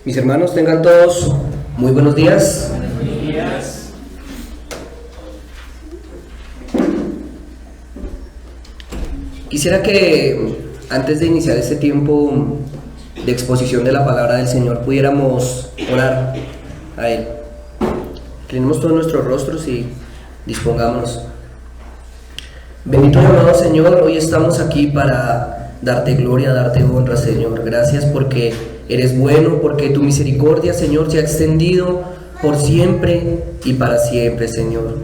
Mis hermanos, tengan todos muy buenos días. Buenos días. Quisiera que antes de iniciar este tiempo de exposición de la palabra del Señor pudiéramos orar a Él. Inclinemos todos nuestros rostros y dispongámonos. Bendito y amado Señor, hoy estamos aquí para darte gloria, darte honra, Señor. Gracias porque eres bueno, porque tu misericordia, Señor, se ha extendido por siempre y para siempre, Señor.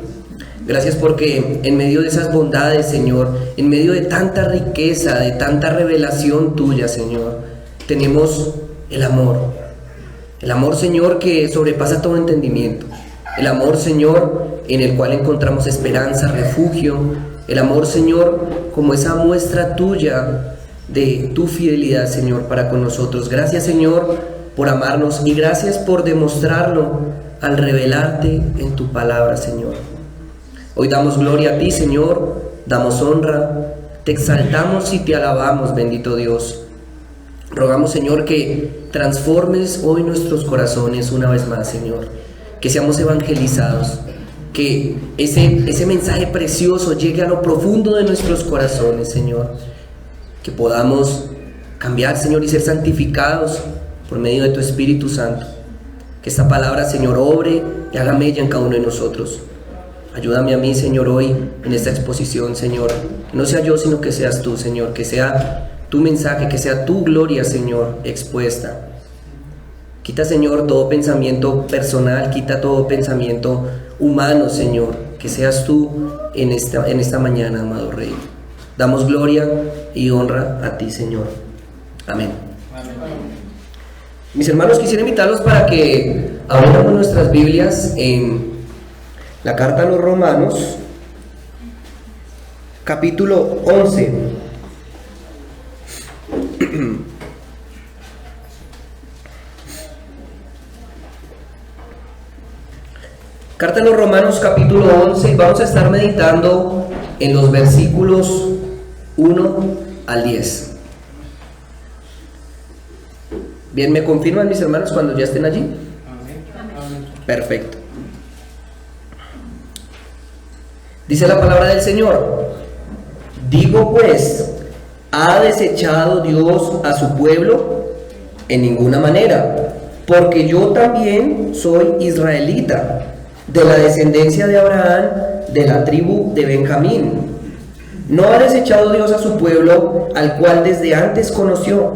Gracias porque en medio de esas bondades, Señor, en medio de tanta riqueza, de tanta revelación tuya, Señor, tenemos el amor. El amor, Señor, que sobrepasa todo entendimiento. El amor, Señor, en el cual encontramos esperanza, refugio. El amor, Señor, como esa muestra tuya de tu fidelidad, Señor, para con nosotros. Gracias, Señor, por amarnos y gracias por demostrarlo al revelarte en tu palabra, Señor. Hoy damos gloria a ti, Señor, damos honra, te exaltamos y te alabamos, bendito Dios. Rogamos, Señor, que transformes hoy nuestros corazones una vez más, Señor, que seamos evangelizados, que ese mensaje precioso llegue a lo profundo de nuestros corazones, Señor, que podamos cambiar, Señor, y ser santificados por medio de tu Espíritu Santo. Que esta palabra, Señor, obre y haga mella en cada uno de nosotros. Ayúdame a mí, Señor, hoy en esta exposición, Señor. Que no sea yo, sino que seas tú, Señor. Que sea tu mensaje, que sea tu gloria, Señor, expuesta. Quita, Señor, todo pensamiento personal, quita todo pensamiento humano, Señor. Que seas tú en esta mañana, amado Rey. Damos gloria y honra a ti, Señor. Amén. Amén. Mis hermanos, quisiera invitarlos para que abramos nuestras Biblias en la carta a los Romanos, capítulo 11. Carta a los Romanos, capítulo 11. Vamos a estar meditando en los versículos 1 al 10. Bien, ¿me confirman, mis hermanos, cuando ya estén allí? Amén. Perfecto. Dice la palabra del Señor: digo pues, ¿ha desechado Dios a su pueblo? En ninguna manera, porque yo también soy israelita, de la descendencia de Abraham, de la tribu de Benjamín. ¿No ha desechado Dios a su pueblo, al cual desde antes conoció?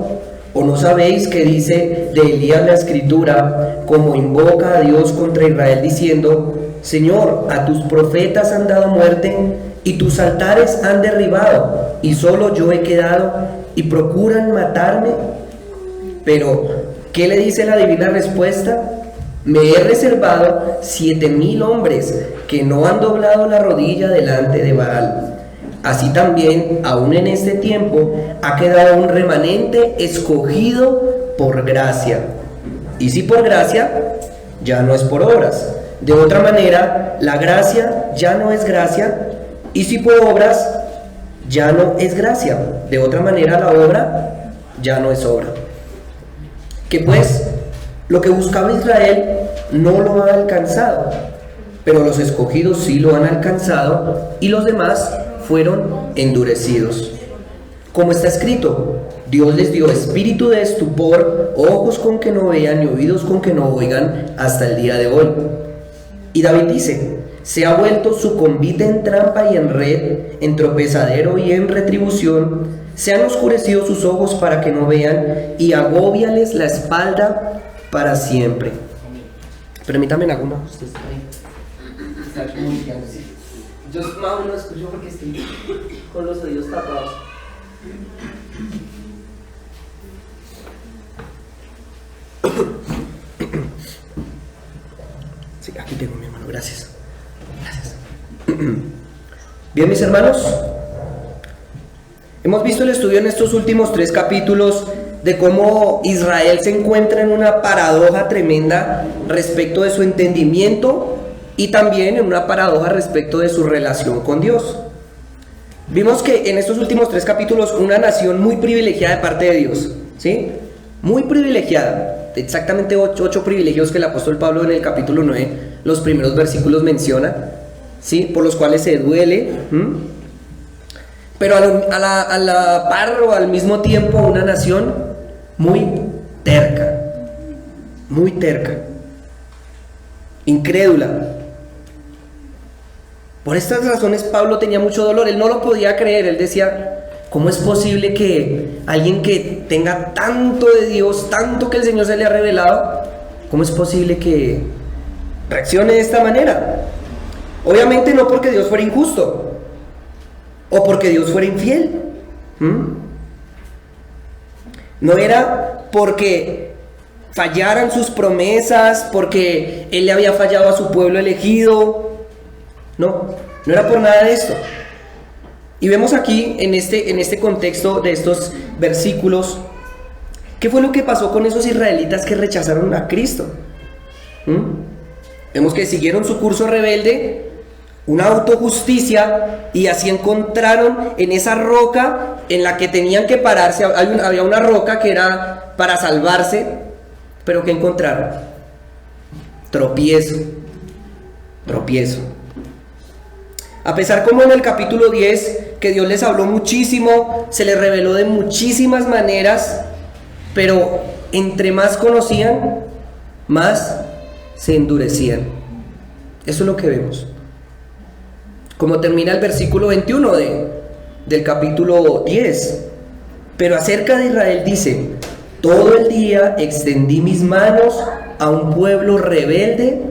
¿O no sabéis que dice de Elías la Escritura, como invoca a Dios contra Israel, diciendo: Señor, a tus profetas han dado muerte, y tus altares han derribado, y solo yo he quedado, y procuran matarme? Pero, ¿qué le dice la divina respuesta? Me he reservado 7,000 hombres que no han doblado la rodilla delante de Baal. Así también, aún en este tiempo, ha quedado un remanente escogido por gracia. Y si por gracia, ya no es por obras. De otra manera, la gracia ya no es gracia, y si por obras, ya no es gracia. De otra manera, la obra ya no es obra. Que pues, lo que buscaba Israel no lo ha alcanzado, pero los escogidos sí lo han alcanzado, y los demás fueron endurecidos. Como está escrito: Dios les dio espíritu de estupor, ojos con que no vean y oídos con que no oigan, hasta el día de hoy. Y David dice: se ha vuelto su convite en trampa y en red, en tropezadero y en retribución. Se han oscurecido sus ojos para que no vean, y agóbiales la espalda para siempre. Permítame la goma. Usted está ahí. Está comunicando. Yo más o menos escucho porque estoy con los oídos tapados. Sí, aquí tengo mi hermano. Gracias. Gracias. Bien, mis hermanos, hemos visto el estudio en estos últimos 3 capítulos de cómo Israel se encuentra en una paradoja tremenda respecto de su entendimiento y también en una paradoja respecto de su relación con Dios. Vimos que en estos últimos 3 capítulos una nación muy privilegiada de parte de Dios, ¿sí? Muy privilegiada. exactamente ocho privilegios que el apóstol Pablo en el capítulo 9, los primeros versículos menciona, ¿sí? Por los cuales se duele, pero a la par o al mismo tiempo una nación muy terca, incrédula. Por estas razones Pablo tenía mucho dolor, él no lo podía creer, él decía, ¿cómo es posible que alguien que tenga tanto de Dios, tanto que el Señor se le ha revelado, cómo es posible que reaccione de esta manera? Obviamente no porque Dios fuera injusto o porque Dios fuera infiel. No era porque fallaran sus promesas, porque Él le había fallado a su pueblo elegido. No era por nada de esto. Y vemos aquí, en este contexto de estos versículos, ¿qué fue lo que pasó con esos israelitas que rechazaron a Cristo? Vemos que siguieron su curso rebelde, una autojusticia, y así encontraron en esa roca en la que tenían que pararse, había una roca que era para salvarse, pero ¿qué encontraron? Tropiezo. A pesar como en el capítulo 10, que Dios les habló muchísimo, se les reveló de muchísimas maneras, pero entre más conocían, más se endurecían. Eso es lo que vemos. Como termina el versículo 21 del capítulo 10. Pero acerca de Israel dice, todo el día extendí mis manos a un pueblo rebelde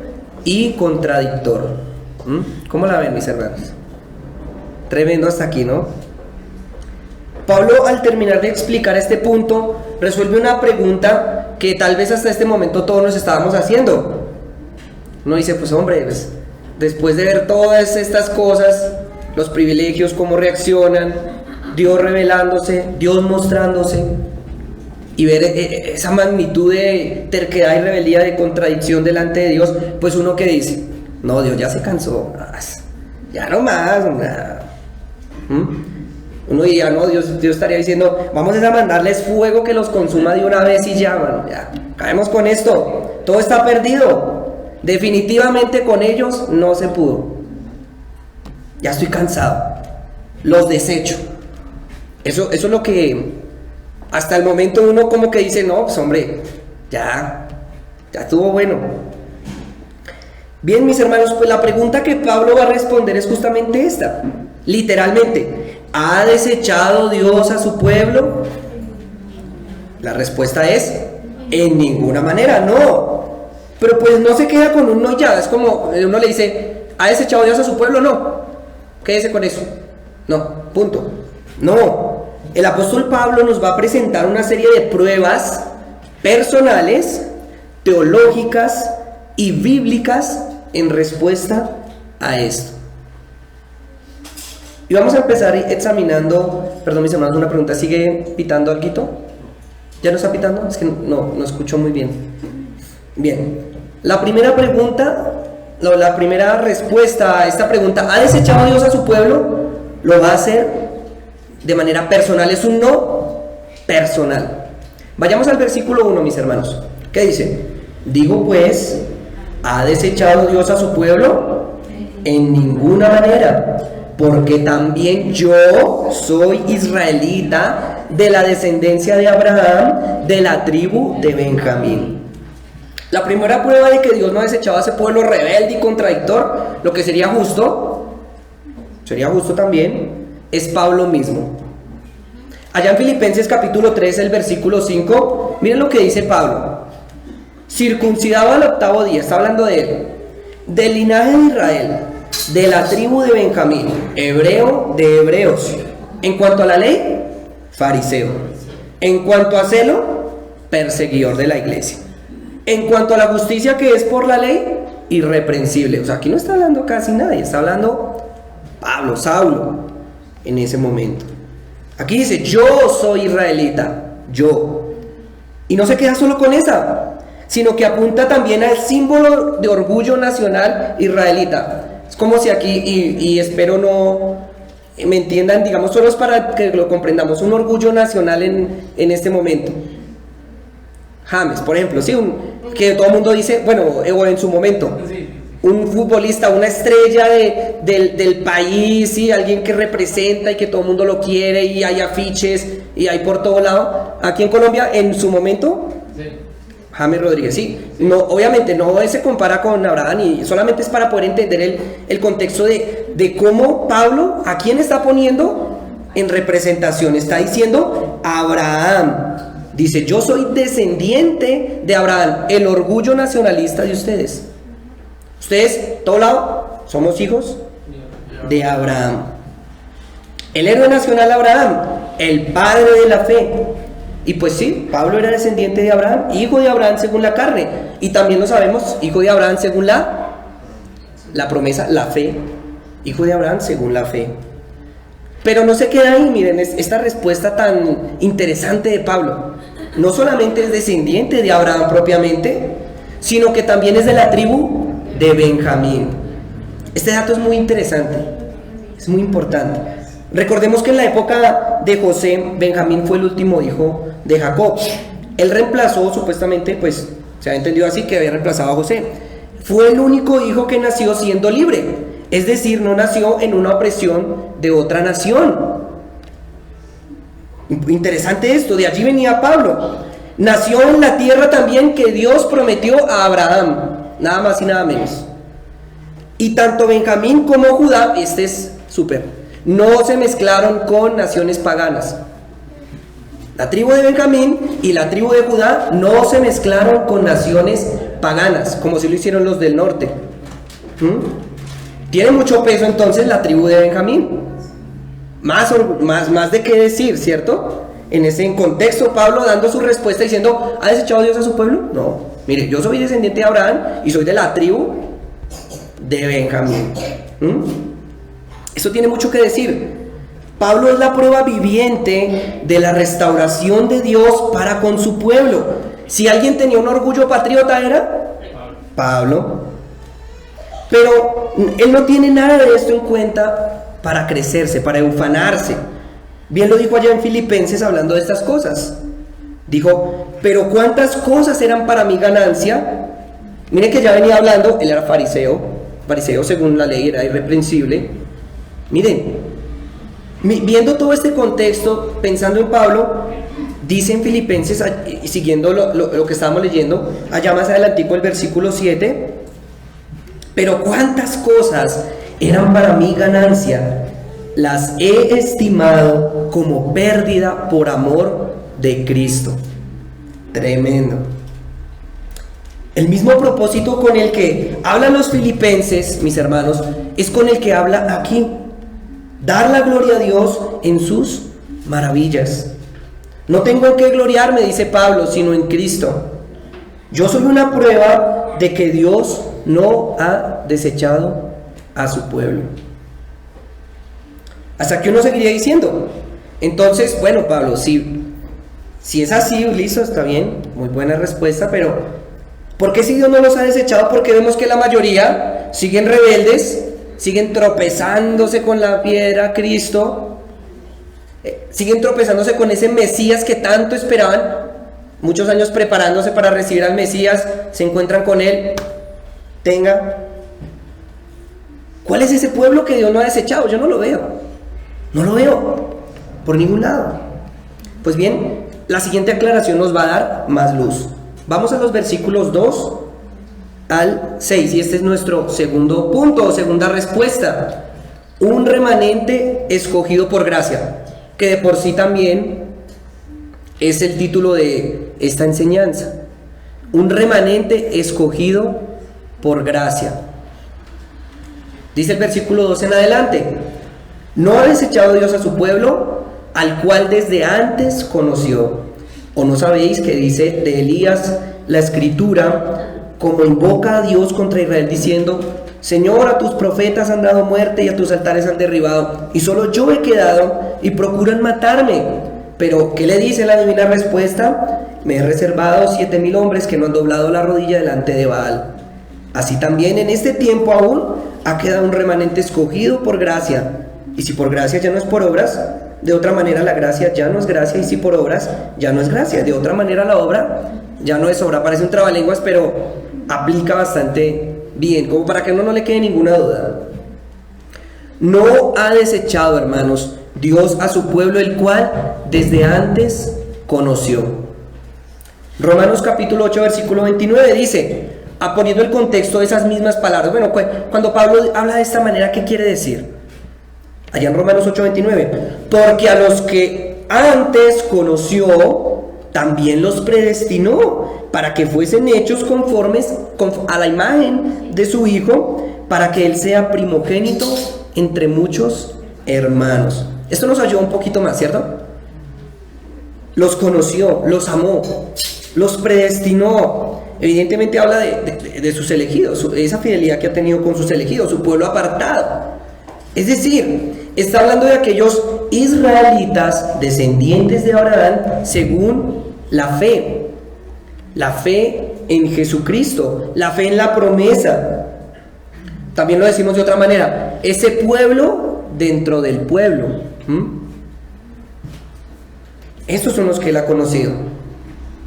y contradictor. ¿Cómo la ven, mis hermanos? Tremendo hasta aquí, ¿no? Pablo, al terminar de explicar este punto, resuelve una pregunta que tal vez hasta este momento todos nos estábamos haciendo. Uno dice, pues hombre, después de ver todas estas cosas, los privilegios, cómo reaccionan, Dios revelándose, Dios mostrándose, y ver esa magnitud de terquedad y rebeldía, de contradicción delante de Dios, pues uno que dice, no, Dios ya se cansó, ya no más, uno diría, no, Dios estaría diciendo, vamos a mandarles fuego que los consuma de una vez y ya, bueno, ya, caemos con esto, todo está perdido, definitivamente con ellos no se pudo, ya estoy cansado, los desecho. Eso es lo que hasta el momento uno como que dice, no, pues hombre, ya estuvo bueno. Bien, mis hermanos, pues la pregunta que Pablo va a responder es justamente esta. Literalmente, ¿ha desechado Dios a su pueblo? La respuesta es, en ninguna manera, no. Pero pues no se queda con un no ya. Es como uno le dice, ¿ha desechado Dios a su pueblo? No. Quédese con eso. No, punto. No. El apóstol Pablo nos va a presentar una serie de pruebas personales, teológicas y bíblicas en respuesta a esto. Y vamos a empezar examinando, perdón mis hermanos, una pregunta, ¿sigue pitando alguito? ¿Ya no está pitando? Es que no escucho muy bien. Bien, la primera pregunta, la primera respuesta a esta pregunta, ¿ha desechado Dios a su pueblo? Lo va a hacer de manera personal, es un no personal. Vayamos al versículo 1, mis hermanos. ¿Qué dice? Digo pues, ¿ha desechado Dios a su pueblo? En ninguna manera, porque también yo soy israelita, de la descendencia de Abraham, de la tribu de Benjamín. La primera prueba de que Dios no ha desechado a ese pueblo rebelde y contradictor, lo que sería justo también, es Pablo mismo. Allá en Filipenses capítulo 3, el versículo 5, miren lo que dice Pablo. Circuncidado al 8º día, está hablando de él, del linaje de Israel, de la tribu de Benjamín, hebreo de hebreos. En cuanto a la ley, fariseo. En cuanto a celo, perseguidor de la iglesia. En cuanto a la justicia que es por la ley, irreprensible. O sea, aquí no está hablando casi nadie, está hablando Pablo, Saulo, en ese momento. Aquí dice, yo soy israelita, yo. Y no se queda solo con esa, sino que apunta también al símbolo de orgullo nacional israelita. Es como si aquí, y espero no me entiendan, digamos, solo es para que lo comprendamos, un orgullo nacional en este momento. James, por ejemplo, sí, que todo el mundo dice, bueno, o en su momento, Sí. un futbolista, una estrella del país, ¿sí? Alguien que representa y que todo el mundo lo quiere y hay afiches y hay por todo lado. Aquí en Colombia, en su momento, Sí. James Rodríguez, sí. No, obviamente no se compara con Abraham y solamente es para poder entender el contexto de cómo Pablo, ¿a quién está poniendo en representación? Está diciendo Abraham. Dice, yo soy descendiente de Abraham, el orgullo nacionalista de ustedes. Ustedes, todo lado, somos hijos de Abraham. El héroe nacional Abraham, el padre de la fe. Y pues sí, Pablo era descendiente de Abraham, hijo de Abraham según la carne. Y también lo sabemos, hijo de Abraham según la promesa, la fe. Hijo de Abraham según la fe. Pero no se queda ahí, miren, esta respuesta tan interesante de Pablo. No solamente es descendiente de Abraham propiamente, sino que también es de la tribu de Benjamín. Este dato es muy interesante, es muy importante. Recordemos que en la época de José, Benjamín fue el último hijo de Jacob. Él reemplazó, supuestamente, pues se ha entendido así, que había reemplazado a José. Fue el único hijo que nació siendo libre, es decir, no nació en una opresión de otra nación. Interesante esto, de allí venía Pablo. Nació en la tierra también que Dios prometió a Abraham, nada más y nada menos. Y tanto Benjamín como Judá, este es súper, no se mezclaron con naciones paganas. La tribu de Benjamín y la tribu de Judá no se mezclaron con naciones paganas, como si lo hicieron los del norte. Tiene mucho peso entonces la tribu de Benjamín. Más de qué decir, ¿cierto? En ese contexto, Pablo dando su respuesta diciendo, ¿ha desechado Dios a su pueblo? No. Mire, yo soy descendiente de Abraham y soy de la tribu de Benjamín. Eso tiene mucho que decir. Pablo es la prueba viviente de la restauración de Dios para con su pueblo. Si alguien tenía un orgullo patriota era Pablo. Pero él no tiene nada de esto en cuenta para crecerse, para ufanarse. Bien lo dijo allá en Filipenses hablando de estas cosas. Dijo, pero cuántas cosas eran para mi ganancia. Miren que ya venía hablando, él era fariseo según la ley, era irreprensible. Miren, viendo todo este contexto, pensando en Pablo, dice en Filipenses, y siguiendo lo que estábamos leyendo, allá más adelantico el versículo 7, pero cuántas cosas eran para mi ganancia, las he estimado como pérdida por amor de Cristo. Tremendo. El mismo propósito con el que hablan los filipenses, mis hermanos, es con el que habla aquí. Dar la gloria a Dios en sus maravillas. No tengo en qué gloriarme, dice Pablo, sino en Cristo. Yo soy una prueba de que Dios no ha desechado a su pueblo. Hasta que uno seguiría diciendo. Entonces, bueno, Pablo, si es así, listo, está bien, muy buena respuesta, pero ¿por qué si Dios no los ha desechado? Porque vemos que la mayoría siguen rebeldes, siguen tropezándose con la piedra Cristo, siguen tropezándose con ese Mesías que tanto esperaban, muchos años preparándose para recibir al Mesías, se encuentran con él, ¿cuál es ese pueblo que Dios no ha desechado? Yo no lo veo por ningún lado. Pues bien, la siguiente aclaración nos va a dar más luz. Vamos a los versículos 2 al 6 y este es nuestro segundo punto o segunda respuesta. Un remanente escogido por gracia, que de por sí también es el título de esta enseñanza. Un remanente escogido por gracia. Dice el versículo 2 en adelante: ¿no ha desechado Dios a su pueblo, al cual desde antes conoció? ¿O no sabéis que dice de Elías la escritura, como invoca a Dios contra Israel diciendo: Señor, a tus profetas han dado muerte y a tus altares han derribado, y solo yo he quedado y procuran matarme? Pero ¿qué le dice la divina respuesta? Me he reservado 7,000 hombres que no han doblado la rodilla delante de Baal. Así también en este tiempo aún ha quedado un remanente escogido por gracia. Y si por gracia ya no es por obras, de otra manera la gracia ya no es gracia, y si por obras ya no es gracia, de otra manera la obra ya no es sobra, parece un trabalenguas, pero aplica bastante bien, como para que a uno no le quede ninguna duda. No ha desechado, hermanos, Dios a su pueblo, el cual desde antes conoció. Romanos capítulo 8, versículo 29 dice, poniendo el contexto de esas mismas palabras. Bueno, cuando Pablo habla de esta manera, ¿qué quiere decir? Allá en Romanos 8, 29. Porque a los que antes conoció, también los predestinó para que fuesen hechos conformes a la imagen de su Hijo, para que Él sea primogénito entre muchos hermanos. Esto nos ayuda un poquito más, ¿cierto? Los conoció, los amó, los predestinó. Evidentemente habla de sus elegidos, esa fidelidad que ha tenido con sus elegidos, su pueblo apartado. Es decir, está hablando de aquellos israelitas descendientes de Abraham según la fe en Jesucristo, la fe en la promesa. También lo decimos de otra manera, ese pueblo dentro del pueblo. Estos son los que él ha conocido.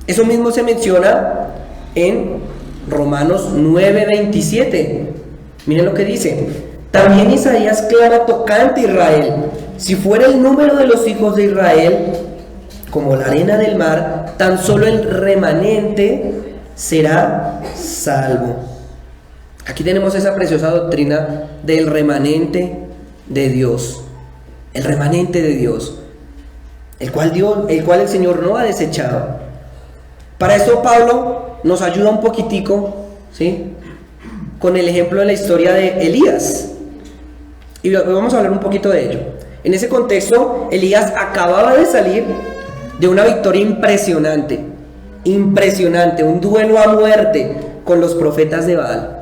Eso mismo se menciona en Romanos 9:27. Miren lo que dice. También Isaías clama tocante a Israel: si fuera el número de los hijos de Israel como la arena del mar, tan solo el remanente será salvo. Aquí tenemos esa preciosa doctrina del remanente de Dios. El remanente de Dios, el cual el Señor no ha desechado. Para esto Pablo nos ayuda un poquitico, ¿sí?, con el ejemplo de la historia de Elías. Y vamos a hablar un poquito de ello. En ese contexto, Elías acababa de salir de una victoria impresionante, un duelo a muerte con los profetas de Baal.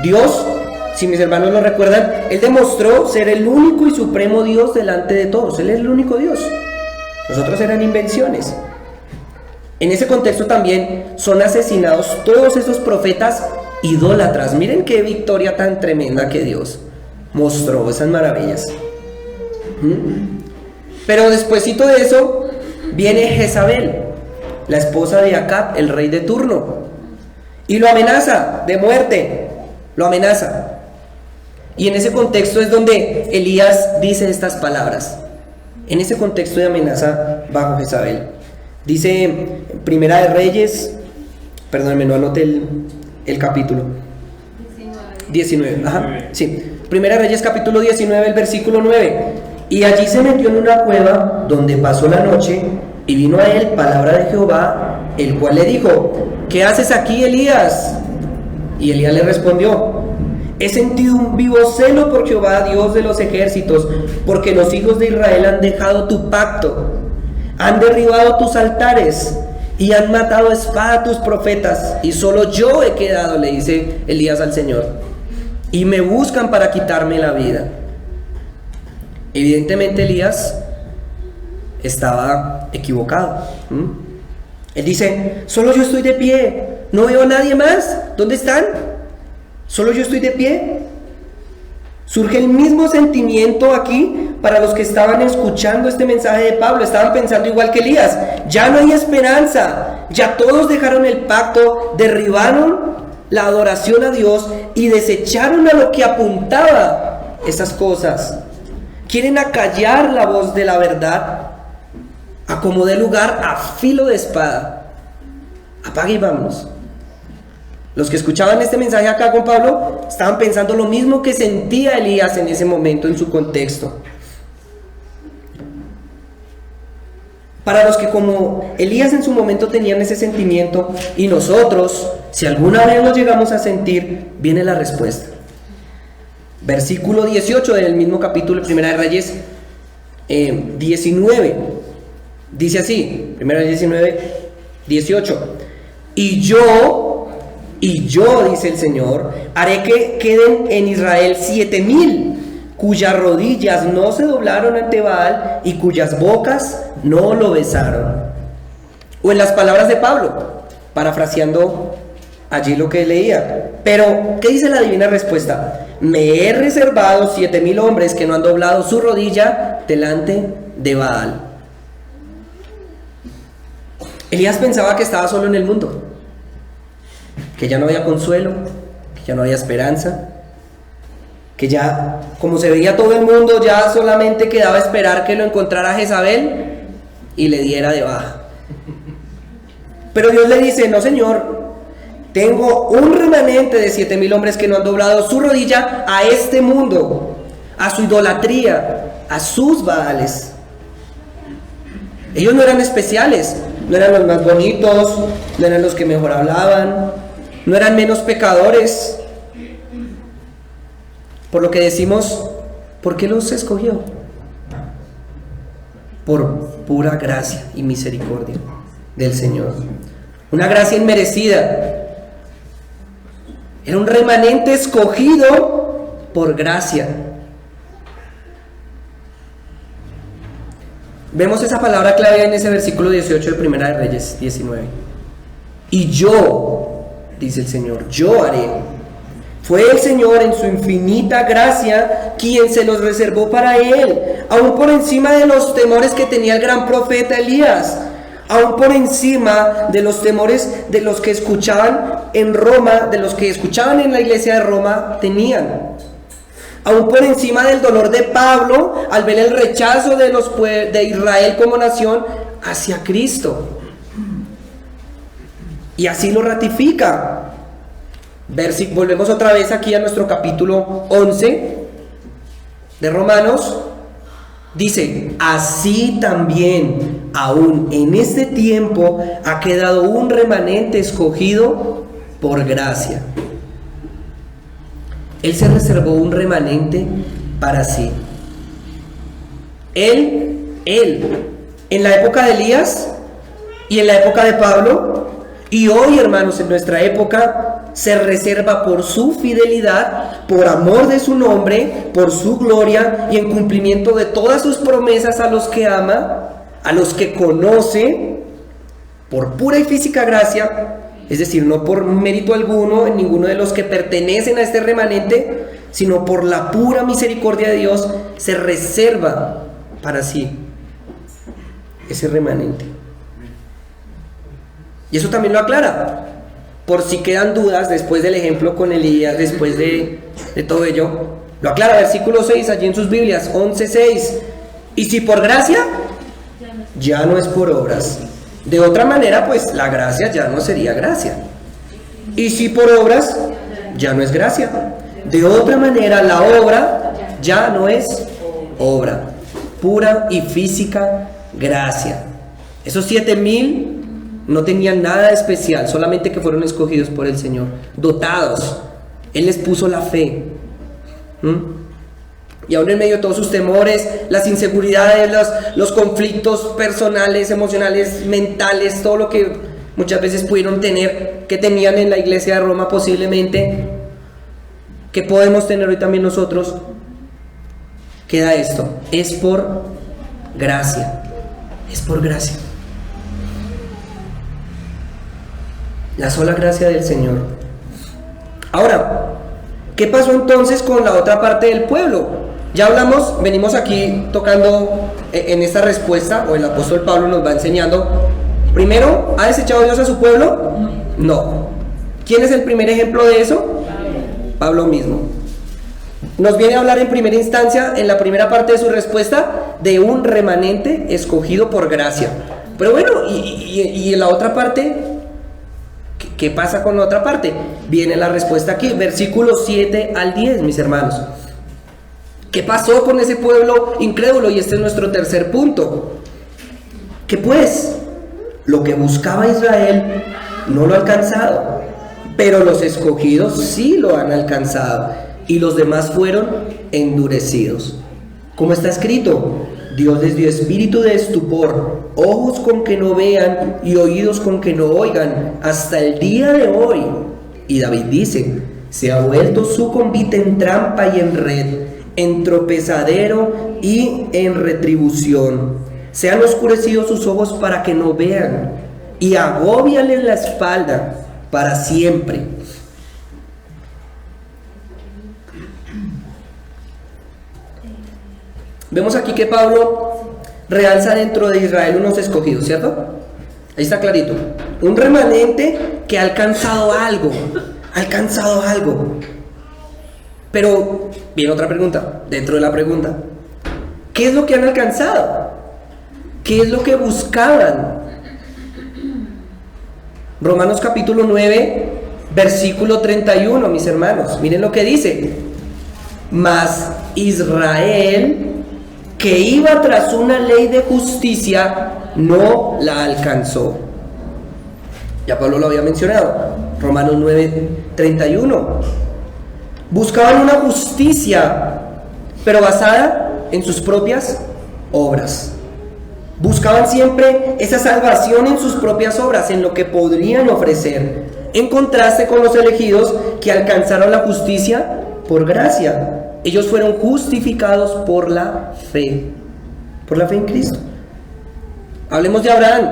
Dios, si mis hermanos lo recuerdan, Él demostró ser el único y supremo Dios delante de todos. Él es el único Dios. Nosotros eran invenciones. En ese contexto también son asesinados todos esos profetas idólatras. Miren qué victoria tan tremenda que Dios mostró, esas maravillas. Pero despuesito de eso viene Jezabel, la esposa de Acab, el rey de turno, y lo amenaza de muerte. Lo amenaza. Y en ese contexto es donde Elías dice estas palabras. En ese contexto de amenaza bajo Jezabel. Dice Primera de Reyes, perdónenme, no anoté el capítulo. 19. Ajá, sí. Primera de Reyes capítulo 19, el versículo 9. Y allí se metió en una cueva donde pasó la noche, y vino a él palabra de Jehová, el cual le dijo: ¿qué haces aquí, Elías? Y Elías le respondió: he sentido un vivo celo por Jehová, Dios de los ejércitos, porque los hijos de Israel han dejado tu pacto, han derribado tus altares y han matado a espada a tus profetas, y solo yo he quedado, le dice Elías al Señor, y me buscan para quitarme la vida. Evidentemente Elías estaba equivocado. Él dice: solo yo estoy de pie, no veo a nadie más. ¿Dónde están? Solo yo estoy de pie. Surge el mismo sentimiento aquí para los que estaban escuchando este mensaje de Pablo. Estaban pensando igual que Elías: ya no hay esperanza, ya todos dejaron el pacto, derribaron la adoración a Dios y desecharon a lo que apuntaba esas cosas. Quieren acallar la voz de la verdad a como dé lugar, a filo de espada. Apague y vámonos. Los que escuchaban este mensaje acá con Pablo estaban pensando lo mismo que sentía Elías en ese momento, en su contexto. Para los que como Elías en su momento tenían ese sentimiento, y nosotros, si alguna vez lo llegamos a sentir, viene la respuesta. Versículo 18 del mismo capítulo, Primera de Reyes 19. Dice así, Primera de Reyes 19, 18. Y yo, dice el Señor, haré que queden en Israel 7,000, cuyas rodillas no se doblaron ante Baal y cuyas bocas no lo besaron. O en las palabras de Pablo, parafraseando allí lo que leía. Pero, ¿qué dice la divina respuesta? Me he reservado 7,000 hombres que no han doblado su rodilla delante de Baal. Elías pensaba que estaba solo en el mundo, que ya no había consuelo, que ya no había esperanza, que ya, como se veía todo el mundo, ya solamente quedaba esperar que lo encontrara Jezabel y le diera de baja. Pero Dios le dice: no, Señor, tengo un remanente de 7,000 hombres que no han doblado su rodilla a este mundo, a su idolatría, a sus baales. Ellos no eran especiales, no eran los más bonitos, no eran los que mejor hablaban, no eran menos pecadores. Por lo que decimos, ¿por qué los escogió? Por pura gracia y misericordia del Señor. Una gracia inmerecida. Era un remanente escogido por gracia. Vemos esa palabra clave en ese versículo 18 de Primera de Reyes 19. Y yo, dice el Señor, yo haré. Fue el Señor en su infinita gracia quien se los reservó para él, aún por encima de los temores que tenía el gran profeta Elías, aún por encima de los temores de los que escuchaban en Roma, de los que escuchaban en la iglesia de Roma tenían. Aún por encima del dolor de Pablo al ver el rechazo de Israel como nación hacia Cristo. Y así lo ratifica. Volvemos otra vez aquí a nuestro capítulo 11 de Romanos. Dice: así también, aún en este tiempo, ha quedado un remanente escogido por gracia. Él se reservó un remanente para sí. Él, en la época de Elías y en la época de Pablo, y hoy, hermanos, en nuestra época, se reserva por su fidelidad, por amor de su nombre, por su gloria y en cumplimiento de todas sus promesas a los que ama, a los que conoce, por pura y física gracia. Es decir, no por mérito alguno en ninguno de los que pertenecen a este remanente, sino por la pura misericordia de Dios, se reserva para sí ese remanente. Y eso también lo aclara, por si quedan dudas después del ejemplo con Elías, después de todo ello. Lo aclara, versículo 6, allí en sus Biblias, 11:6. Y si por gracia, ya no es por obras. De otra manera, pues la gracia ya no sería gracia. Y si por obras, ya no es gracia. De otra manera, la obra ya no es obra. Pura y física gracia. Esos 7,000 no tenían nada de especial, solamente que fueron escogidos por el Señor, dotados. Él les puso la fe. Y aún en medio de todos sus temores, las inseguridades, los conflictos personales, emocionales, mentales, todo lo que muchas veces pudieron tener, que tenían en la iglesia de Roma posiblemente, que podemos tener hoy también nosotros, queda esto: es por gracia. Es por gracia. La sola gracia del Señor. Ahora, ¿qué pasó entonces con la otra parte del pueblo? Ya hablamos, venimos aquí tocando en esta respuesta, o el apóstol Pablo nos va enseñando. Primero, ¿ha desechado Dios a su pueblo? No. ¿Quién es el primer ejemplo de eso? Pablo mismo. Nos viene a hablar en primera instancia, en la primera parte de su respuesta, de un remanente escogido por gracia. Pero bueno, y en la otra parte, ¿qué pasa con la otra parte? Viene la respuesta aquí, versículos 7 al 10, mis hermanos. ¿Qué pasó con ese pueblo incrédulo? Y este es nuestro tercer punto. Que pues, lo que buscaba Israel no lo ha alcanzado, pero los escogidos sí lo han alcanzado, y los demás fueron endurecidos. Como está escrito: Dios les dio espíritu de estupor, ojos con que no vean y oídos con que no oigan, hasta el día de hoy. Y David dice: se ha vuelto su convite en trampa y en red, en tropezadero y en retribución. Se han oscurecido sus ojos para que no vean, y agóbiales la espalda para siempre. Vemos aquí que Pablo realza dentro de Israel unos escogidos, ¿cierto? Ahí está clarito. Un remanente que ha alcanzado algo. Ha alcanzado algo. Pero viene otra pregunta, dentro de la pregunta. ¿Qué es lo que han alcanzado? ¿Qué es lo que buscaban? Romanos capítulo 9, versículo 31, mis hermanos. Miren lo que dice. Mas Israel, que iba tras una ley de justicia, no la alcanzó. Ya Pablo lo había mencionado. Romanos 9, 31. Buscaban una justicia, pero basada en sus propias obras. Buscaban siempre esa salvación en sus propias obras, en lo que podrían ofrecer, en contraste con los elegidos que alcanzaron la justicia por gracia. Ellos fueron justificados por la fe en Cristo. Hablemos de Abraham,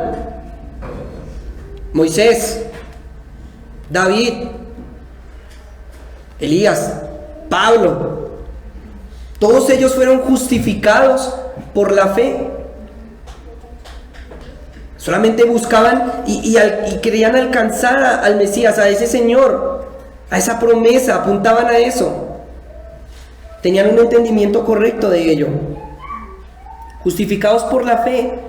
Moisés, David, Elías, Pablo. Todos ellos fueron justificados por la fe. Solamente buscaban y querían alcanzar al Mesías, a ese Señor, a esa promesa, apuntaban a eso. Tenían un entendimiento correcto de ello. Justificados por la fe,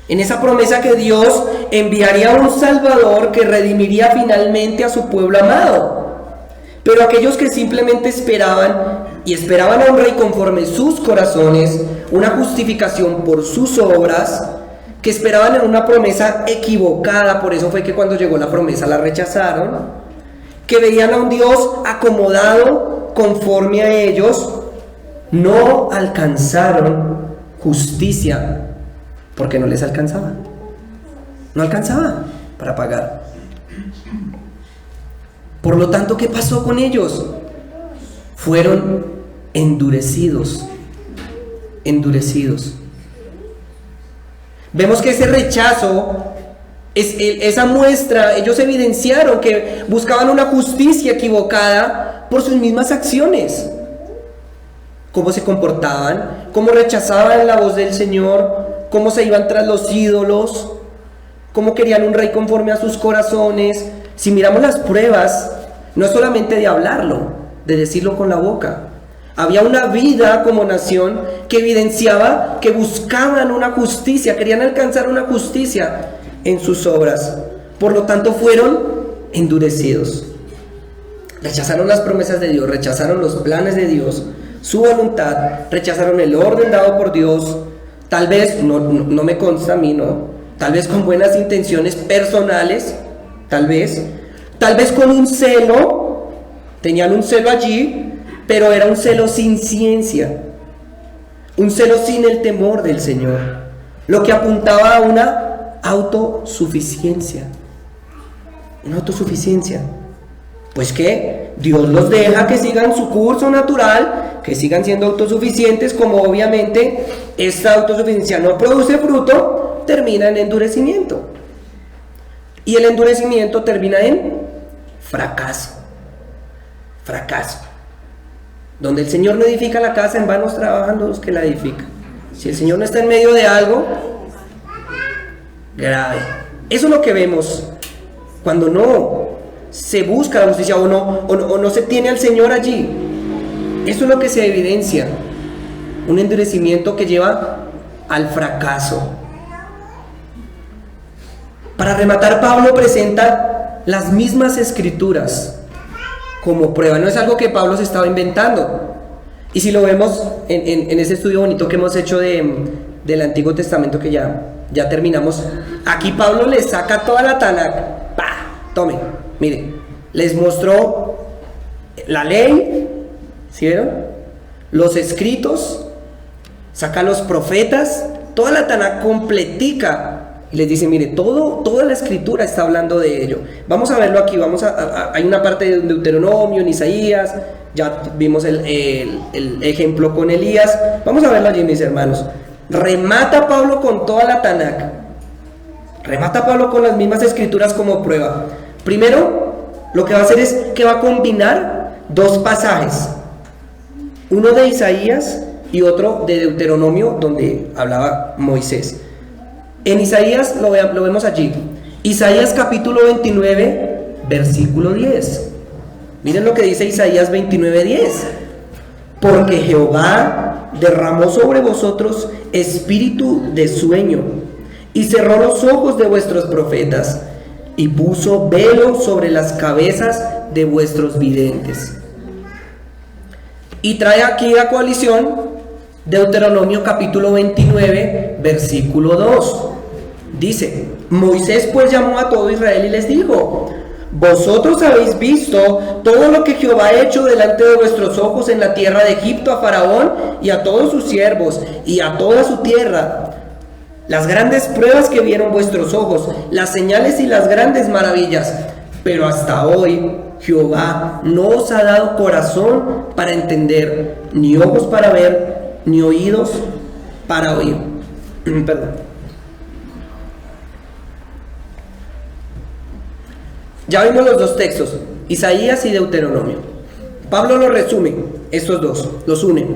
en esa promesa que Dios enviaría a un Salvador que redimiría finalmente a su pueblo amado. Pero aquellos que simplemente esperaban a un rey conforme sus corazones, una justificación por sus obras, que esperaban en una promesa equivocada, por eso fue que cuando llegó la promesa la rechazaron, que veían a un Dios acomodado conforme a ellos, no alcanzaron justicia, porque no les alcanzaba. No alcanzaba para pagar. Por lo tanto, ¿qué pasó con ellos? Fueron endurecidos. Endurecidos. Vemos que ese rechazo, esa muestra, ellos evidenciaron que buscaban una justicia equivocada por sus mismas acciones. Cómo se comportaban, cómo rechazaban la voz del Señor, cómo se iban tras los ídolos, cómo querían un rey conforme a sus corazones. Si miramos las pruebas, no es solamente de hablarlo, de decirlo con la boca. Había una vida como nación que evidenciaba que buscaban una justicia, querían alcanzar una justicia en sus obras. Por lo tanto, fueron endurecidos. Rechazaron las promesas de Dios, rechazaron los planes de Dios, su voluntad, rechazaron el orden dado por Dios. Tal vez, no me consta a mí, no. Tal vez con buenas intenciones personales, tal vez con un celo, tenían un celo allí, pero era un celo sin ciencia, un celo sin el temor del Señor, lo que apuntaba a una autosuficiencia. Una autosuficiencia. Pues que Dios los deja que sigan su curso natural, que sigan siendo autosuficientes, como obviamente esta autosuficiencia no produce fruto, termina en endurecimiento. Y el endurecimiento termina en fracaso. Fracaso. Donde el Señor no edifica la casa, en vano trabajan los que la edifican. Si el Señor no está en medio de algo, grave. Eso es lo que vemos cuando no se busca la justicia o no se tiene al Señor allí. Eso es lo que se evidencia. Un endurecimiento que lleva al fracaso. Para rematar, Pablo presenta las mismas escrituras como prueba. No es algo que Pablo se estaba inventando. Y si lo vemos en ese estudio bonito que hemos hecho del Antiguo Testamento, que ya terminamos, aquí Pablo les saca toda la Tanakh. ¡Pah! Tomen, miren, les mostró la ley, ¿sí vieron? Los escritos, saca los profetas, toda la Tanakh completica. Y les dice, mire, toda la escritura está hablando de ello. Vamos a verlo aquí, hay una parte de Deuteronomio, en Isaías, ya vimos el ejemplo con Elías. Vamos a verlo allí, mis hermanos. Remata Pablo con toda la Tanakh. Remata Pablo con las mismas escrituras como prueba. Primero, lo que va a hacer es que va a combinar dos pasajes. Uno de Isaías y otro de Deuteronomio, donde hablaba Moisés. En Isaías, lo vemos allí. Isaías capítulo 29, versículo 10. Miren lo que dice Isaías 29, 10. Porque Jehová derramó sobre vosotros espíritu de sueño, y cerró los ojos de vuestros profetas, y puso velo sobre las cabezas de vuestros videntes. Y trae aquí a coalición Deuteronomio capítulo 29, versículo 2. Dice: Moisés pues llamó a todo Israel y les dijo: vosotros habéis visto todo lo que Jehová ha hecho delante de vuestros ojos en la tierra de Egipto a Faraón y a todos sus siervos y a toda su tierra, las grandes pruebas que vieron vuestros ojos, las señales y las grandes maravillas. Pero hasta hoy Jehová no os ha dado corazón para entender, ni ojos para ver, ni oídos para oír. Perdón. Ya vimos los dos textos, Isaías y Deuteronomio. Pablo los resume, estos dos, los une.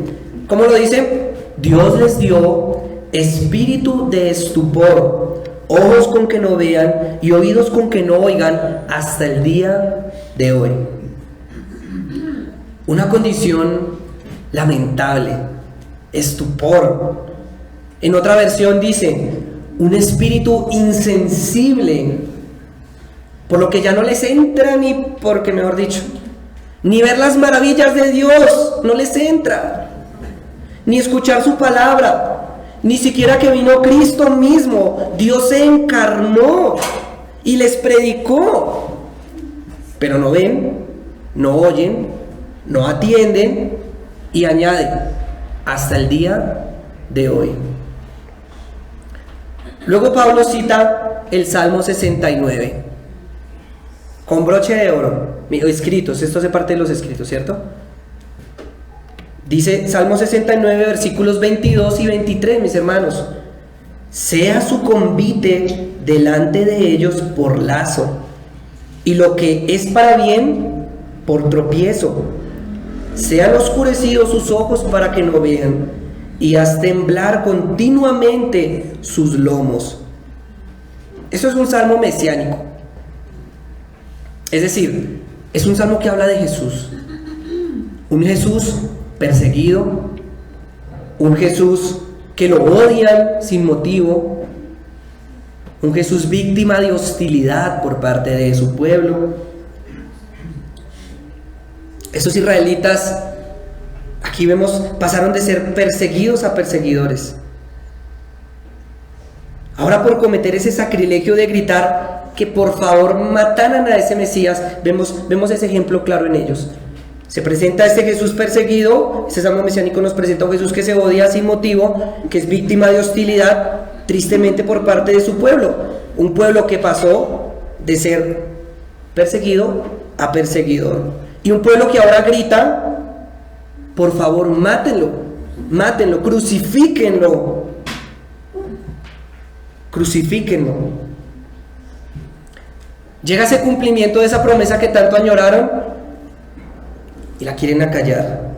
¿Cómo lo dice? Dios les dio espíritu de estupor, ojos con que no vean y oídos con que no oigan hasta el día de hoy. Una condición lamentable, estupor. En otra versión dice, un espíritu insensible, por lo que ya no les entra ni porque, mejor dicho, ni ver las maravillas de Dios, no les entra, ni escuchar su palabra, ni siquiera que vino Cristo mismo, Dios se encarnó y les predicó, pero no ven, no oyen, no atienden y añade, hasta el día de hoy. Luego Pablo cita el Salmo 69. Con broche de oro, escritos, esto hace parte de los escritos, ¿cierto? Dice Salmo 69, versículos 22 y 23, mis hermanos: sea su convite delante de ellos por lazo, y lo que es para bien por tropiezo. Sean oscurecidos sus ojos para que no vean, y haz temblar continuamente sus lomos. Eso es un salmo mesiánico. Es decir, es un salmo que habla de Jesús. Un Jesús perseguido, un Jesús que lo odian sin motivo, un Jesús víctima de hostilidad por parte de su pueblo. Esos israelitas, aquí vemos, pasaron de ser perseguidos a perseguidores. Ahora, por cometer ese sacrilegio de gritar que por favor mataran a ese Mesías, vemos ese ejemplo claro en ellos. Se presenta este Jesús perseguido, este salmo mesiánico nos presenta a un Jesús que se odia sin motivo, que es víctima de hostilidad, tristemente por parte de su pueblo. Un pueblo que pasó de ser perseguido a perseguidor. Y un pueblo que ahora grita, por favor, mátenlo, mátenlo, crucifíquenlo, crucifíquenlo. Llega ese cumplimiento de esa promesa que tanto añoraron y la quieren acallar.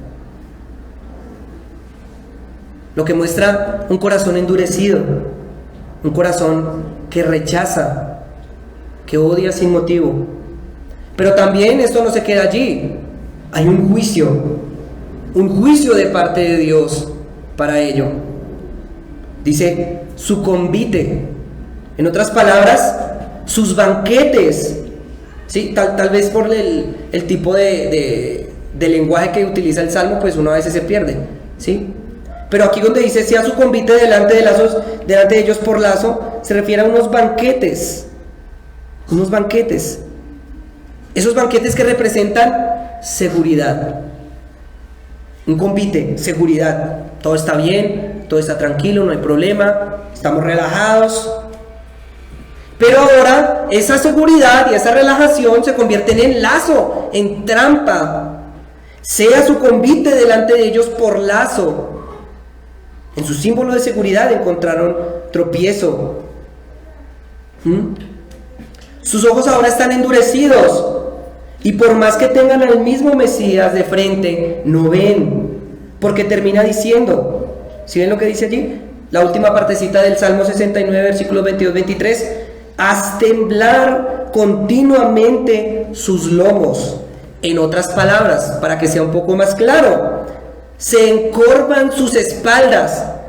Lo que muestra un corazón endurecido, un corazón que rechaza, que odia sin motivo. Pero también esto no se queda allí. Hay un juicio de parte de Dios para ello. Dice, su convite. En otras palabras, sus banquetes, ¿sí? Tal vez por el tipo de lenguaje que utiliza el Salmo, pues uno a veces se pierde, ¿sí? Pero aquí donde dice, sea su convite delante de ellos por lazo, se refiere a unos banquetes. Unos banquetes. Esos banquetes que representan seguridad. Un convite, seguridad. Todo está bien, todo está tranquilo, no hay problema, estamos relajados. Pero ahora esa seguridad y esa relajación se convierten en lazo, en trampa. Sea su convite delante de ellos por lazo. En su símbolo de seguridad encontraron tropiezo. Sus ojos ahora están endurecidos. Y por más que tengan al mismo Mesías de frente, no ven. Porque termina diciendo, ¿sí ven lo que dice allí? la última partecita del Salmo 69, versículos 22-23, haz temblar continuamente sus lomos. En otras palabras, para que sea un poco más claro, se encorvan sus espaldas,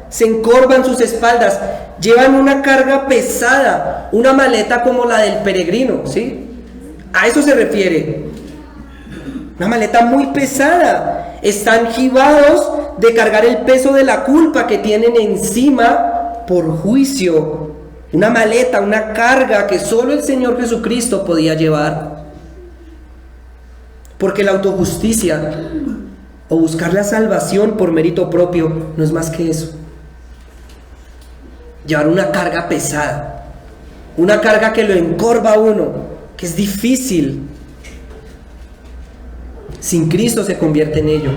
llevan una carga pesada, una maleta como la del peregrino, ¿sí? A eso se refiere. Una maleta muy pesada. Están jibados de cargar el peso de la culpa que tienen encima por juicio. Una maleta, una carga que solo el Señor Jesucristo podía llevar. Porque la autojusticia o buscar la salvación por mérito propio no es más que eso. Llevar una carga pesada, una carga que lo encorva a uno, que es difícil. Sin Cristo se convierte en ello.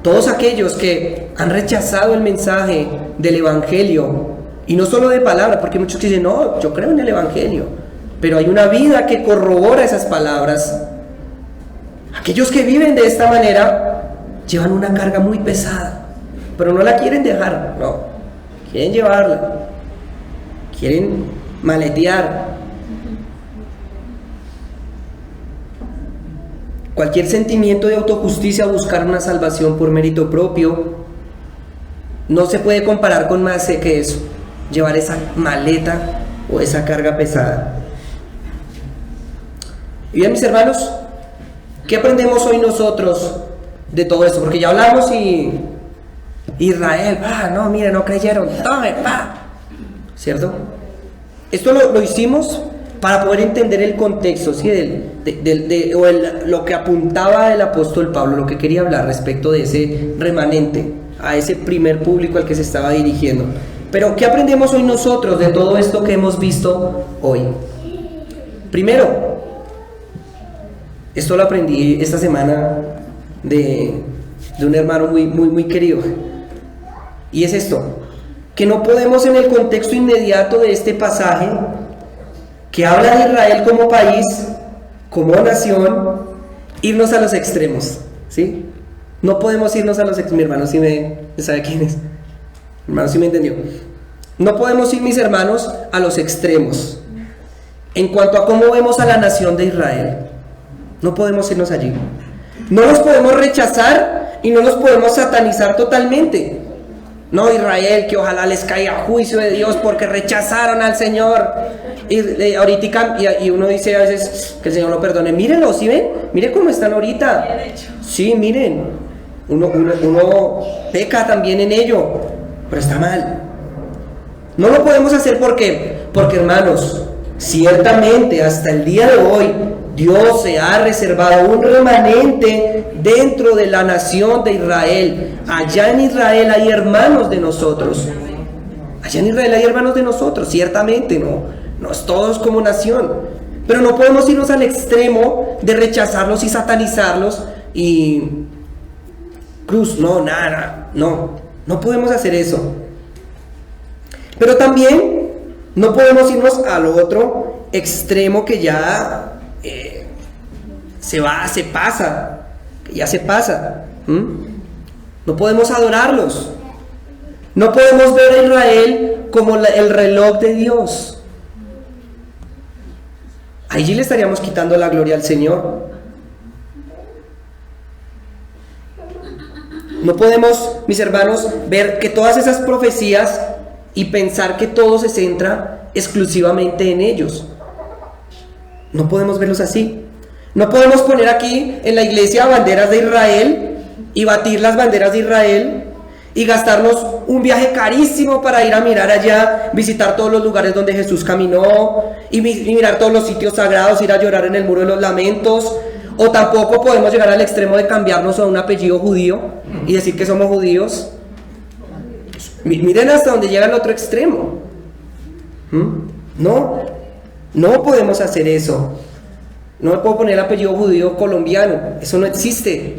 Todos aquellos que han rechazado el mensaje del Evangelio, y no solo de palabra, porque muchos dicen, no, yo creo en el Evangelio, pero hay una vida que corrobora esas palabras. Aquellos que viven de esta manera llevan una carga muy pesada, pero no la quieren dejar, no, quieren llevarla, quieren maletear. Cualquier sentimiento de autojusticia o buscar una salvación por mérito propio no se puede comparar con más que eso, llevar esa maleta o esa carga pesada. Y bien, mis hermanos, ¿qué aprendemos hoy nosotros de todo esto? Porque ya hablamos y Israel, no, mire, no creyeron, tome, ¿cierto? Esto lo hicimos para poder entender el contexto, ¿sí? Lo que apuntaba el apóstol Pablo, lo que quería hablar respecto de ese remanente, a ese primer público al que se estaba dirigiendo. Pero, ¿qué aprendemos hoy nosotros de todo esto que hemos visto hoy? Primero, esto lo aprendí esta semana de un hermano muy querido, y es esto, que no podemos en el contexto inmediato de este pasaje, que habla de Israel como país, como nación, irnos a los extremos, ¿sí? No podemos irnos a los extremos. Mi hermano sí me sabe quién es. Mi hermano sí me entendió. No podemos ir, mis hermanos, a los extremos en cuanto a cómo vemos a la nación de Israel. No podemos irnos allí. No los podemos rechazar y no los podemos satanizar totalmente. No, Israel, que ojalá les caiga juicio de Dios porque rechazaron al Señor. Y ahorita, y uno dice a veces que el Señor lo perdone. Mírenlo, ¿sí ven? Miren cómo están ahorita. Sí, miren. Uno peca también en ello, pero está mal. No lo podemos hacer porque, hermanos, ciertamente hasta el día de hoy Dios se ha reservado un remanente dentro de la nación de Israel. Allá en Israel hay hermanos de nosotros. Allá en Israel hay hermanos de nosotros, ciertamente, no es todos como nación. Pero no podemos irnos al extremo de rechazarlos y satanizarlos y cruz, no podemos hacer eso. Pero también no podemos irnos al otro extremo que ya se pasa. No podemos adorarlos. No podemos ver a Israel como el reloj de Dios. Allí le estaríamos quitando la gloria al Señor. No podemos, mis hermanos, ver que todas esas profecías y pensar que todo se centra exclusivamente en ellos. No podemos verlos así. No podemos poner aquí en la iglesia banderas de Israel y batir las banderas de Israel y gastarnos un viaje carísimo para ir a mirar allá, visitar todos los lugares donde Jesús caminó y mirar todos los sitios sagrados, ir a llorar en el muro de los lamentos. O tampoco podemos llegar al extremo de cambiarnos a un apellido judío y decir que somos judíos. Miren hasta donde llega el otro extremo. No podemos hacer eso. No me puedo poner el apellido judío colombiano, eso no existe.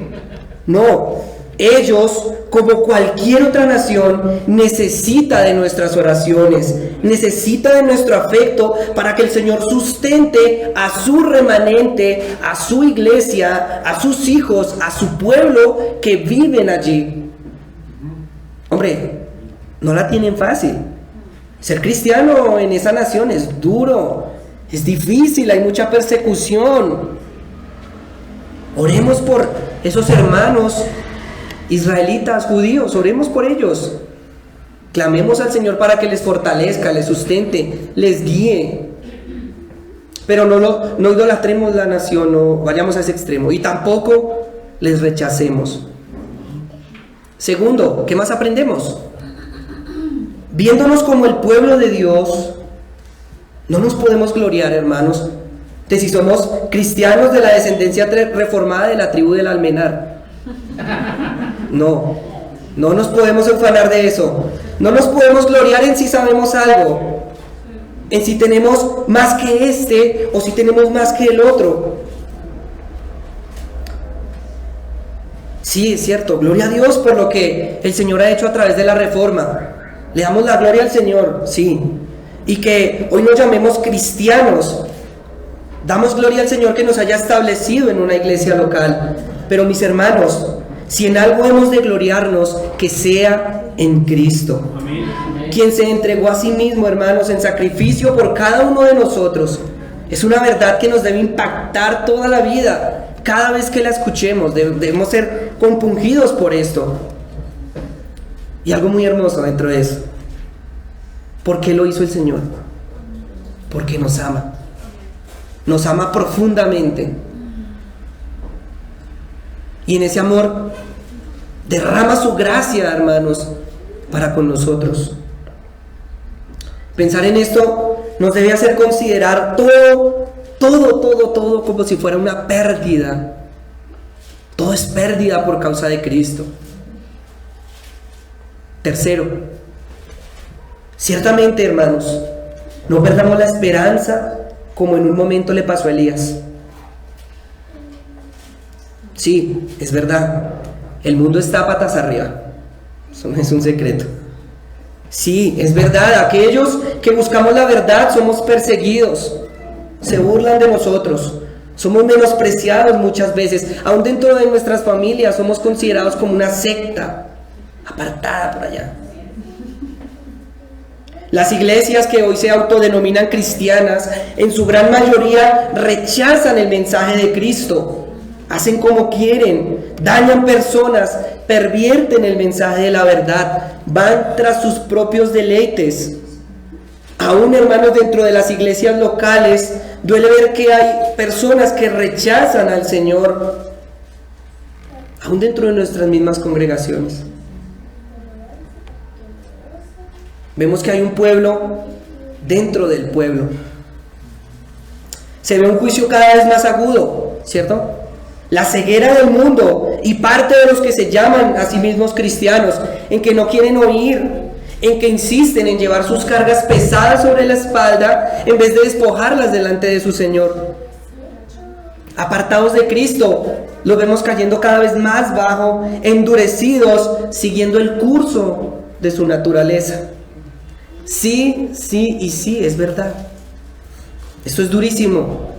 No, ellos, como cualquier otra nación, necesita de nuestras oraciones, necesita de nuestro afecto para que el Señor sustente a su remanente, a su iglesia, a sus hijos, a su pueblo que viven allí. Hombre, no la tienen fácil. Ser cristiano en esa nación es duro, es difícil, hay mucha persecución. Oremos por esos hermanos israelitas, judíos, oremos por ellos. Clamemos al Señor para que les fortalezca, les sustente, les guíe. Pero no idolatremos la nación, no vayamos a ese extremo. Y tampoco les rechacemos. Segundo, ¿qué más aprendemos? Viéndonos como el pueblo de Dios, no nos podemos gloriar, hermanos, de si somos cristianos de la descendencia reformada de la tribu del Almenar. No nos podemos ufanar de eso. No nos podemos gloriar en si sabemos algo, en si tenemos más que este o si tenemos más que el otro. Sí, es cierto, gloria a Dios por lo que el Señor ha hecho a través de la reforma. Le damos la gloria al Señor, sí. Y que hoy nos llamemos cristianos. Damos gloria al Señor que nos haya establecido en una iglesia local. Pero mis hermanos, si en algo hemos de gloriarnos, que sea en Cristo. Amén. Quien se entregó a sí mismo, hermanos, en sacrificio por cada uno de nosotros. Es una verdad que nos debe impactar toda la vida. Cada vez que la escuchemos, debemos ser compungidos por esto. Y algo muy hermoso dentro de eso. ¿Por qué lo hizo el Señor? Porque nos ama. Nos ama profundamente. Y en ese amor derrama su gracia, hermanos, para con nosotros. Pensar en esto nos debe hacer considerar todo como si fuera una pérdida. Todo es pérdida por causa de Cristo. Tercero, ciertamente, hermanos, no perdamos la esperanza como en un momento le pasó a Elías. Sí, es verdad, el mundo está patas arriba, eso no es un secreto. Sí, es verdad, aquellos que buscamos la verdad somos perseguidos, se burlan de nosotros, somos menospreciados muchas veces, aún dentro de nuestras familias somos considerados como una secta, apartada por allá. Las iglesias que hoy se autodenominan cristianas, en su gran mayoría rechazan el mensaje de Cristo, hacen como quieren, dañan personas, pervierten el mensaje de la verdad, van tras sus propios deleites. Aún, hermanos, dentro de las iglesias locales, duele ver que hay personas que rechazan al Señor, aún dentro de nuestras mismas congregaciones. Vemos que hay un pueblo dentro del pueblo. Se ve un juicio cada vez más agudo, ¿cierto? La ceguera del mundo y parte de los que se llaman a sí mismos cristianos, en que no quieren oír, en que insisten en llevar sus cargas pesadas sobre la espalda en vez de despojarlas delante de su Señor. Apartados de Cristo, los vemos cayendo cada vez más bajo, endurecidos, siguiendo el curso de su naturaleza. Sí, es verdad. Esto es durísimo.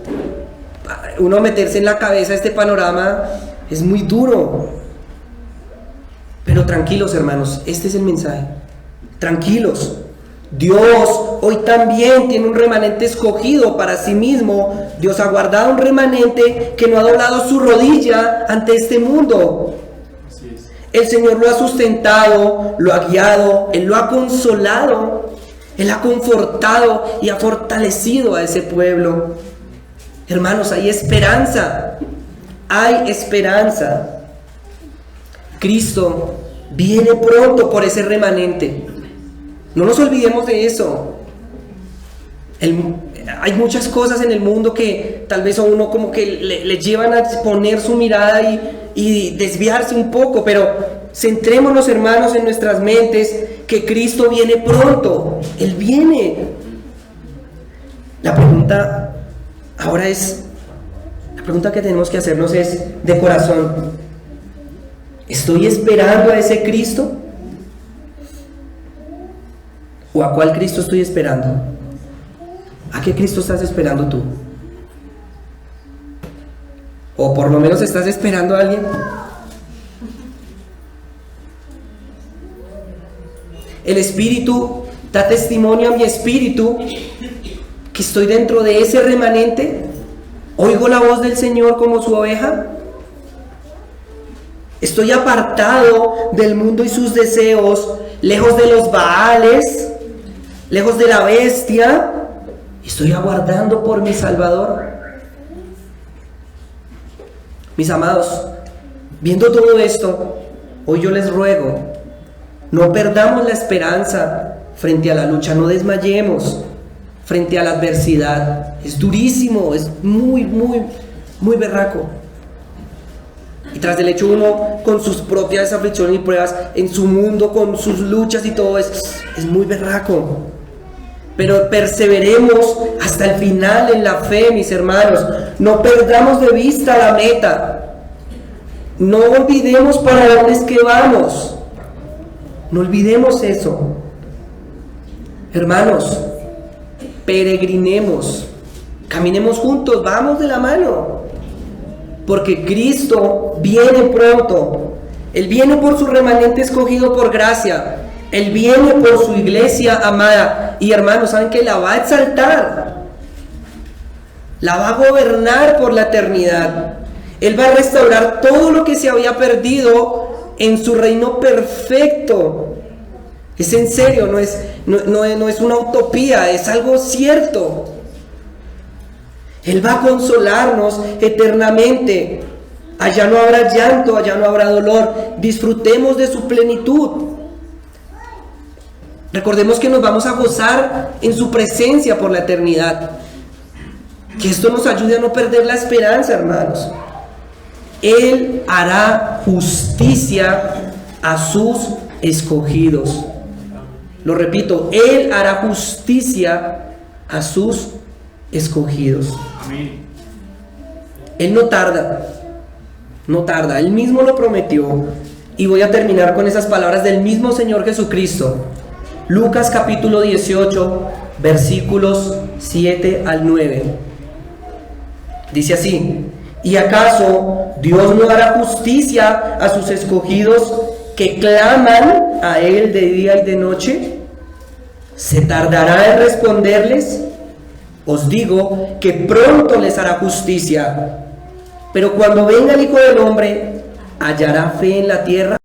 Uno meterse en la cabeza este panorama es muy duro. Pero tranquilos, hermanos, este es el mensaje. Tranquilos. Dios hoy también tiene un remanente escogido para sí mismo. Dios ha guardado un remanente que no ha doblado su rodilla ante este mundo. Así es. El Señor lo ha sustentado, lo ha guiado, Él lo ha consolado, Él ha confortado y ha fortalecido a ese pueblo. Hermanos, hay esperanza, hay esperanza. Cristo viene pronto por ese remanente. No nos olvidemos de eso. Hay muchas cosas en el mundo que tal vez a uno como que le llevan a poner su mirada y desviarse un poco, pero centrémonos, hermanos, en nuestras mentes que Cristo viene pronto. Él viene. La pregunta que tenemos que hacernos es de corazón: ¿estoy esperando a ese Cristo? ¿O a cuál Cristo estoy esperando? ¿A qué Cristo estás esperando tú? ¿O por lo menos estás esperando a alguien? El Espíritu da testimonio a mi espíritu que estoy dentro de ese remanente. ¿Oigo la voz del Señor como su oveja? ¿Estoy apartado del mundo y sus deseos, lejos de los Baales, lejos de la bestia? ¿Estoy aguardando por mi Salvador? Mis amados, viendo todo esto, hoy yo les ruego, no perdamos la esperanza frente a la lucha, no desmayemos frente a la adversidad. Es durísimo, es muy berraco. Y tras del hecho uno, con sus propias aflicciones y pruebas, en su mundo, con sus luchas y todo, es muy berraco. Pero perseveremos hasta el final en la fe, mis hermanos. No perdamos de vista la meta. No olvidemos para dónde es que vamos. No olvidemos eso. Hermanos, peregrinemos. Caminemos juntos, vamos de la mano. Porque Cristo viene pronto. Él viene por su remanente escogido por gracia. Él viene por su iglesia amada. Y hermanos, ¿saben qué? La va a exaltar. La va a gobernar por la eternidad. Él va a restaurar todo lo que se había perdido en su reino perfecto. Es en serio, no es una utopía, es algo cierto. Él va a consolarnos eternamente. Allá no habrá llanto, allá no habrá dolor. Disfrutemos de su plenitud. Recordemos que nos vamos a gozar en su presencia por la eternidad. Que esto nos ayude a no perder la esperanza, hermanos. Él hará justicia a sus escogidos. Lo repito, Él hará justicia a sus escogidos. Amén. Él no tarda, Él mismo lo prometió. Y voy a terminar con esas palabras del mismo Señor Jesucristo. Lucas capítulo 18, versículos 7 al 9. Dice así: ¿y acaso Dios no hará justicia a sus escogidos que claman a Él de día y de noche? ¿Se tardará en responderles? Os digo que pronto les hará justicia. Pero cuando venga el Hijo del Hombre, ¿hallará fe en la tierra?